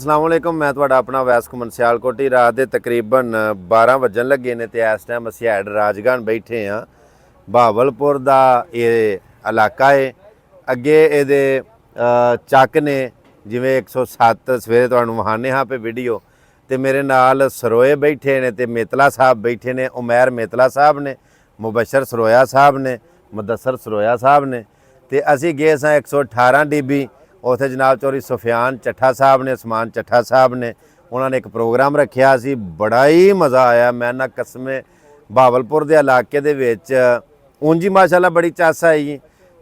अस्सलाम वालेकुम, मैं तुहाडा अपना वैस घुमन सियालकोटी। रात के तकरीबन 12 वजन लगे ने ते इस टाइम असीं हैड राजगढ़ बैठे हाँ। बहावलपुर का ये इलाका है। अगे ये चक ने जिमें 107 सवेरे तुहानूं वहाने हाँ पे वीडियो तो मेरे नाल सरोए बैठे ने ते मेतला साहब बैठे ने। उमैर मेतला साहब ने, मुबशर सरोया साहब ने, मुदस्सर सरोया साहब ने। तो असीं गए सां 118 DB। उत्थे जनाब चौधरी सुफियान चट्ठा साहब ने, उस्मान चट्ठा साहब ने, उन्होंने एक प्रोग्राम रखा सी। बड़ा ही मज़ा आया। मैं ना कसमें बहावलपुर के इलाके दे विच ऊंजी माशाअल्लाह बड़ी चस आई।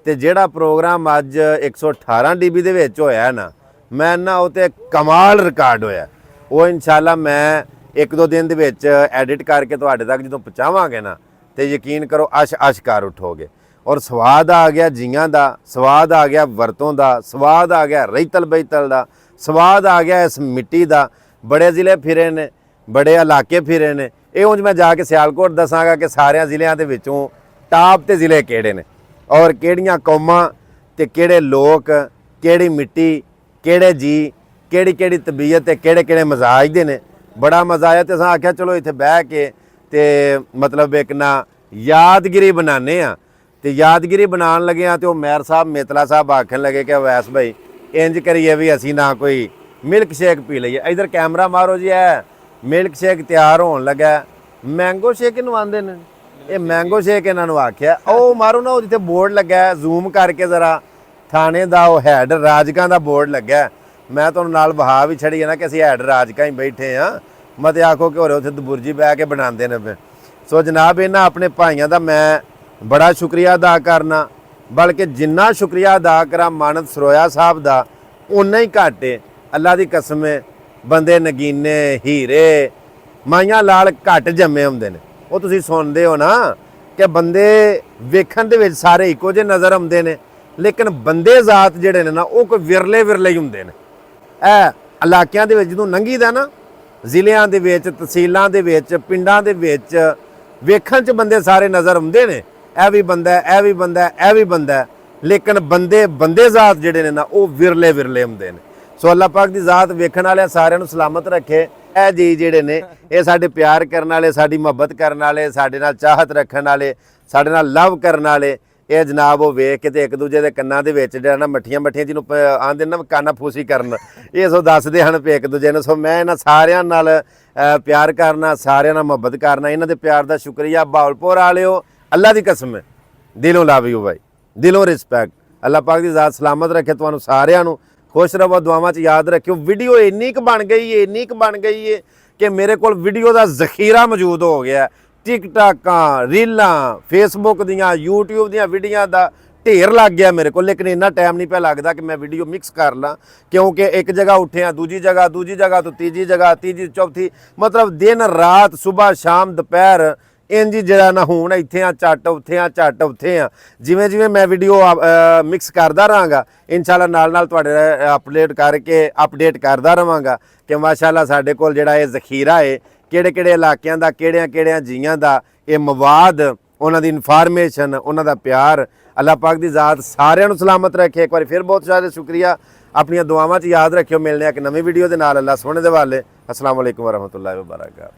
तो जिहड़ा प्रोग्राम अज 118 DB दे विच होया ना, मैं ना उते कमाल रिकॉर्ड होया। वो इंशाअल्लाह मैं एक दो दिन दे विच एडिट करके तुहाडे तक जदों पहुँचावांगे ना तो यकीन करो अश कर उठोगे। और स्वाद आ गया जियां का, स्वाद आ गया वरतों का, स्वाद आ गया रहीतल बहीतल का, स्वाद आ गया इस मिट्टी का। बड़े ज़िले फिरे ने, बड़े इलाके फिरे ने। ये उंज मैं जाके सियालकोट दसांगा कि सारे ज़िलों के विचों टाप ते ज़िले किहड़े ने और किहड़ियां कौमां ते किहड़े लोग, किहड़ी मिट्टी, किहड़े जी, किहड़ी किहड़ी तबीयत ते किहड़े किहड़े मजाज दे ने। बड़ा मज़ा आया। तो असां आख्या चलो इत्थे बह के ते मतलब एक ना यादगिरी बनाने आ। तो यादगिरी बनाने लगे हाँ। तो मैर साहब मेतला साहब आखन लगे कि वैस भाई इंज करिए भी असी ना कोई मिल्क शेक पी लीए। इधर कैमरा मारो जी। है मिल्क शेक तैयार होने लगा। मैंगो शेक इनू आंदे ने, ये मैंगो शेक इन्होंने आख्या। ओ मारो ना जिथे बोर्ड लगा है, जूम करके ज़रा थाने का वो हैड राजका का बोर्ड लगा। मैं तुहानूं नाल बहा भी छड़ी है ना कि असीं हैड राजका ही बैठे हाँ। मत आखो कि होरे उत्थे दबुरजी बह के बनाते ने पे। सो जनाब इन्हां अपने भाइयों का मैं बड़ा शुक्रिया अदा करना, बल्कि जिन्ना शुक्रिया अदा करा मानद सरोया साहब का उन्ना ही घट है। अल्लाह की कसम है, बंदे नगीने हीरे माइयां लाल घट जमे होंदे ने। वो तुसीं सुनदे हो ना कि बंदे वेखण दे विच सारे इक्को जे नज़र आउंदे ने, लेकिन बंदे जात जिहड़े ने ना वो कोई विरले विरले ही हुंदे ने। इलाकिਆਂ ਦੇ ਵਿੱਚ ਜਦੋਂ ਲੰਘੀਦਾ ਨਾ, ਜ਼ਿਲ੍ਹਿਆਂ ਦੇ ਵਿੱਚ, ਤਹਿਸੀਲਾਂ ਦੇ ਵਿੱਚ, ਪਿੰਡਾਂ ਦੇ ਵਿੱਚ ਵੇਖਣ 'ਚ ਬੰਦੇ ਸਾਰੇ ਨਜ਼ਰ ਆਉਂਦੇ ਨੇ। ਇਹ ਵੀ ਬੰਦਾ, ਇਹ ਵੀ ਬੰਦਾ, ਇਹ ਵੀ ਬੰਦਾ, लेकिन बंदे जात जिहड़े ने ना वो विरले विरले हुंदे ने। सो अल्लाह पाक दी जात वेखण वाले सारिਆਂ ਨੂੰ सलामत रखे। ਇਹ जी जिहड़े ने ये साडे प्यार करने वाले, साडी मुहब्बत करने वाले, साडे नाल चाहत रखण वाले, साडे नाल लव करने वाले, ये जनाब वो वेख के एक दूजे के कन्नां दे विच जिहड़ा ना मट्ठियां मट्ठियां जिन्हों आंदे ना काना फूसी करन, ये सो दसदे हन पे एक दूजे ने। सो मैं इन्हां सारिਆਂ नाल प्यार करना, सारिਆਂ नाल मुहब्बत करना। इन्हां दे प्यार दा शुक्रिया। बहावलपुर वालिओ अल्लाह दी कसम है, दिलों लव यू भाई, दिलों रिस्पैक्ट। अल्लाह पाक दी ज़ात सलामत रखे तुहानूं सारिਆਂ ਨੂੰ। खुश रहो, दुआवां च याद रखियो। वीडियो इन्नी क बन गई है, इन्नी क बन गई है कि मेरे को वीडियो का जखीरा मौजूद हो गया। टिकटाकां, रीलां, फेसबुक दियां, यूट्यूब दियां वीडियो का ढेर लग गया मेरे को। लेकिन इन्ना टाइम नहीं पे लगता कि मैं वीडियो मिक्स कर ला, क्योंकि एक जगह उठे हाँ, दूजी जगह तो तीजी जगह, तीजी चौथी, मतलब दिन रात, सुबह शाम दोपहर इंज जरा ना हूँ इत्थे आ झट उत्थे आ, झट उत्थे आ। जिमें जिमें मैं वीडियो मिक्स करता रहांगा, इंशाल्लाह नाल नाल तुहाडे अपडेट करता रहांगा कि माशाअल्लाह साडे कोल जिहड़ा ये जखीरा है किहड़े किहड़े इलाकिਆਂ ਦਾ, किहड़ियां किहड़ियां जियां ਦਾ ये मवाद, उन्हां दी इनफॉर्मेशन, उन्हां दा प्यार। अल्लाह पाक दी ज़ात सारिਆਂ ਨੂੰ सलामत रखे। एक बार फिर बहुत सारा शुक्रिया। अपनी दुआवां च याद रखियो। मिलने एक नवी वीडियो दे नाल। अल्लाह सोहणे दे वाले। अस्सलाम वालेकुम वरहमतुल्लाहि वबरकातुहू।